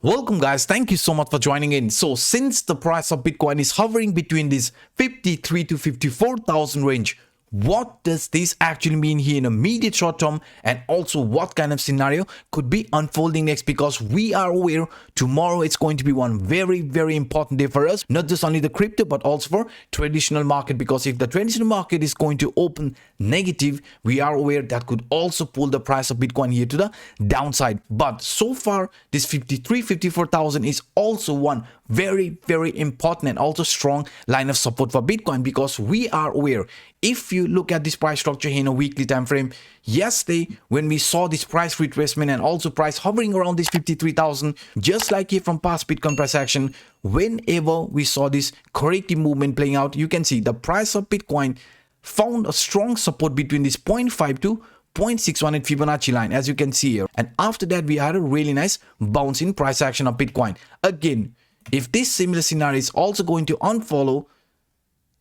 Welcome guys, thank you so much for joining in. So since the price of Bitcoin is hovering between this 53 to 54,000 range, what does this actually mean here in a immediate short term, and also what kind of scenario could be unfolding next? Because we are aware tomorrow it's going to be one very important day for us, not just only the crypto but also for traditional market. Because if the traditional market is going to open negative, we are aware that could also pull the price of Bitcoin here to the downside. But so far this 54,000 is also one very important and also strong line of support for Bitcoin, because we are aware, if you look at this price structure here in a weekly time frame, yesterday when we saw this price retracement and also price hovering around this 53,000, just like here from past Bitcoin price action, whenever we saw this corrective movement playing out, you can see the price of Bitcoin found a strong support between this 0.5 to 0.618 Fibonacci line, as you can see here. And after that we had a really nice bounce in price action of Bitcoin. Again, if this similar scenario is also going to unfollow,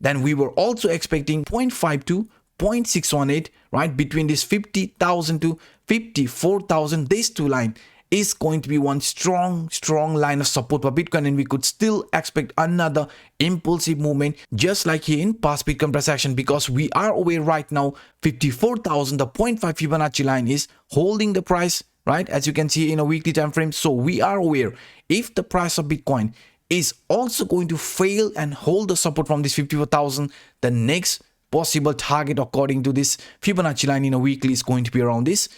then we were also expecting 0.5 to 0.618, right, between this 50,000 to 54,000. This two line is going to be one strong line of support for Bitcoin, and we could still expect another impulsive movement just like here in past Bitcoin price action, because we are aware right now 54,000, the 0.5 Fibonacci line is holding the price, right, as you can see in a weekly time frame. So we are aware if the price of Bitcoin is also going to fail and hold the support from this 54,000, the next possible target according to this Fibonacci line in a weekly is going to be around this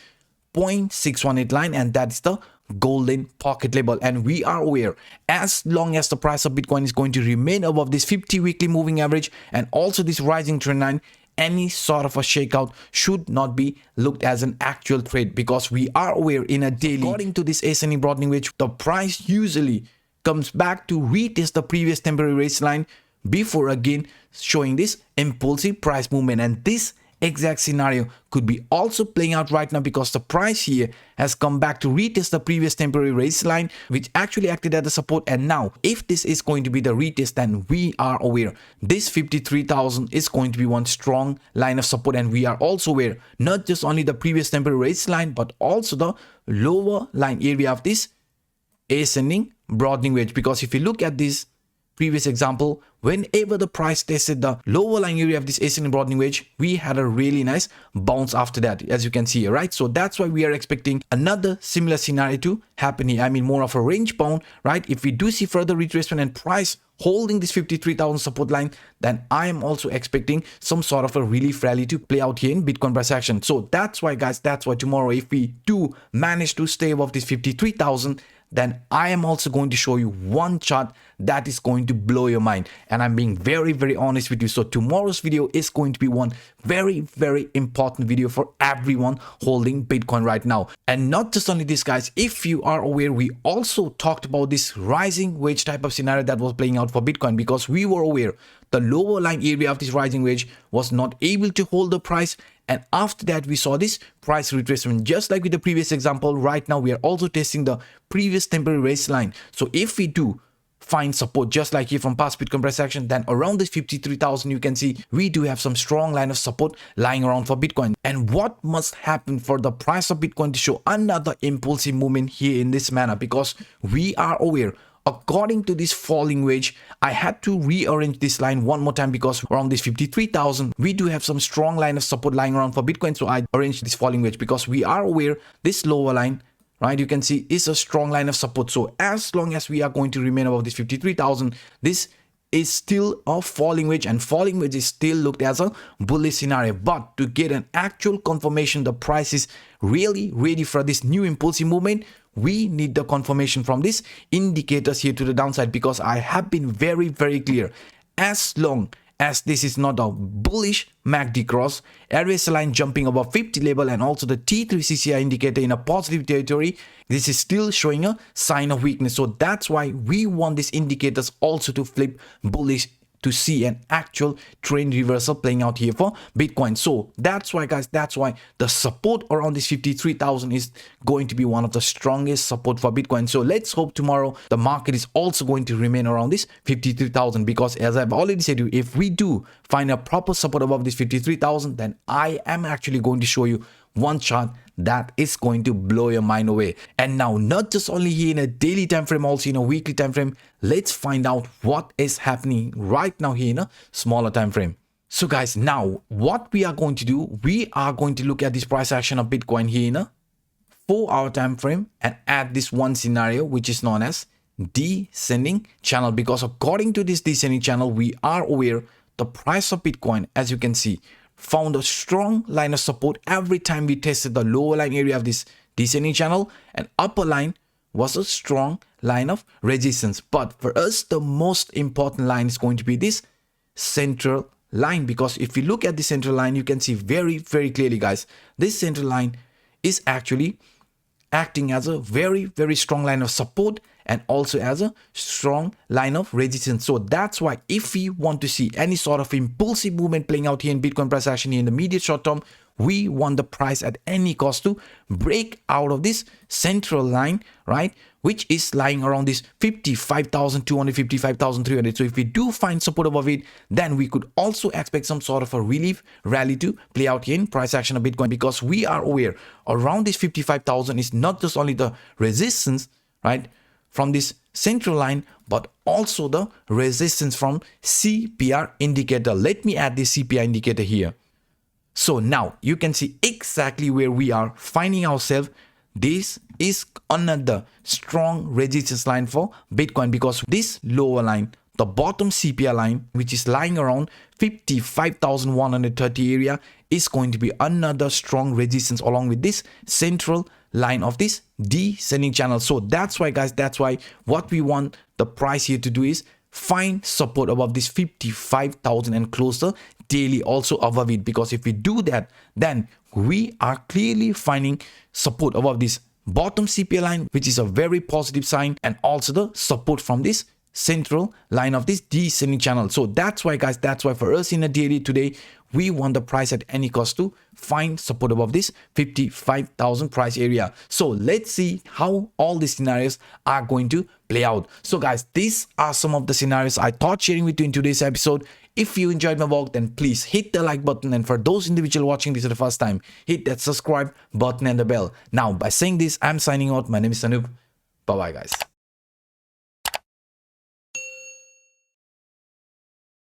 0.618 line, and that is the golden pocket level. And we are aware, as long as the price of Bitcoin is going to remain above this 50 weekly moving average and also this rising trend line, any sort of a shakeout should not be looked as an actual trade, because we are aware in a daily, according to this ascending broadening wedge, the price usually comes back to retest the previous temporary raise line before again showing this impulsive price movement. And this exact scenario could be also playing out right now, because the price here has come back to retest the previous temporary raise line, which actually acted as the support. And now if this is going to be the retest, then we are aware this 53,000 is going to be one strong line of support. And we are also aware not just only the previous temporary raise line but also the lower line area of this ascending broadening wedge, because if you look at this previous example, whenever the price tested the lower lying area of this ascending broadening wedge, we had a really nice bounce after that, as you can see here, right? So that's why we are expecting another similar scenario to happen here. I mean, more of a range bound, right? If we do see further retracement and price holding this 53,000 support line, then I am also expecting some sort of a relief rally to play out here in Bitcoin price action. So that's why guys, that's why tomorrow if we do manage to stay above this 53,000, then I am also going to show you one chart that is going to blow your mind. And I'm being very honest with you. So tomorrow's video is going to be one very important video for everyone holding Bitcoin right now. And not just only this guys, if you are aware, we also talked about this rising wedge type of scenario that was playing out for Bitcoin, because we were aware the lower line area of this rising wedge was not able to hold the price. And after that, we saw this price retracement. Just like with the previous example, right now we are also testing the previous temporary raise line. So if we do find support just like here from past Bitcoin price action, then around this 53,000, you can see we do have some strong line of support lying around for Bitcoin. And what must happen for the price of Bitcoin to show another impulsive movement here in this manner? Because we are aware, according to this falling wedge, I had to rearrange this line one more time, because around this 53,000 we do have some strong line of support lying around for Bitcoin. So I arranged this falling wedge because we are aware this lower line, right, you can see is a strong line of support. So as long as we are going to remain above this 53,000, this is still a falling wedge, and falling wedge is still looked as a bullish scenario. But to get an actual confirmation the price is really ready for this new impulsive movement, we need the confirmation from these indicators here to the downside, because I have been very clear, as long as this is not a bullish MACD cross, RSI line jumping above 50 level, and also the T3 CCI indicator in a positive territory, this is still showing a sign of weakness. So that's why we want these indicators also to flip bullish to see an actual trend reversal playing out here for Bitcoin. So that's why guys, that's why the support around this 53,000 is going to be one of the strongest support for Bitcoin. So let's hope tomorrow the market is also going to remain around this 53,000, because as I've already said to you, if we do find a proper support above this 53,000, then I am actually going to show you one chart that is going to blow your mind away. And now, not just only here in a daily time frame, also in a weekly time frame, let's find out what is happening right now here in a smaller time frame. So guys, now what we are going to do, we are going to look at this price action of Bitcoin here in a 4-hour time frame and add this one scenario which is known as descending channel, because according to this descending channel, we are aware the price of Bitcoin, as you can see, found a strong line of support every time we tested the lower line area of this descending channel, and upper line was a strong line of resistance. But for us, the most important line is going to be this central line, because if you look at the central line, you can see very clearly, guys, this central line is actually acting as a very strong line of support and also as a strong line of resistance. So that's why if we want to see any sort of impulsive movement playing out here in Bitcoin price action here in the immediate short term, we want the price at any cost to break out of this central line, right, which is lying around this 55,200, 55,300. So if we do find support above it, then we could also expect some sort of a relief rally to play out here in price action of Bitcoin, because we are aware around this 55,000 is not just only the resistance, right, from this central line, but also the resistance from CPR indicator. Let me add this CPR indicator here. So now you can see exactly where we are finding ourselves. This is another strong resistance line for Bitcoin, because this lower line, the bottom CPR line, which is lying around 55,130 area, is going to be another strong resistance along with this central line of this descending channel. So that's why, guys, that's why what we want the price here to do is find support above this 55,000 and closer daily also above it, because if we do that, then we are clearly finding support above this bottom CPR line, which is a very positive sign, and also the support from this central line of this descending channel. So that's why, guys, that's why for us in a daily today, we want the price at any cost to find support above this 55,000 price area. So let's see how all these scenarios are going to play out. So guys, these are some of the scenarios I thought sharing with you in today's episode. If you enjoyed my work, then please hit the like button, and for those individuals watching this for the first time, hit that subscribe button and the bell. Now, by saying this, I'm signing out. My name is Anup. Bye bye, guys.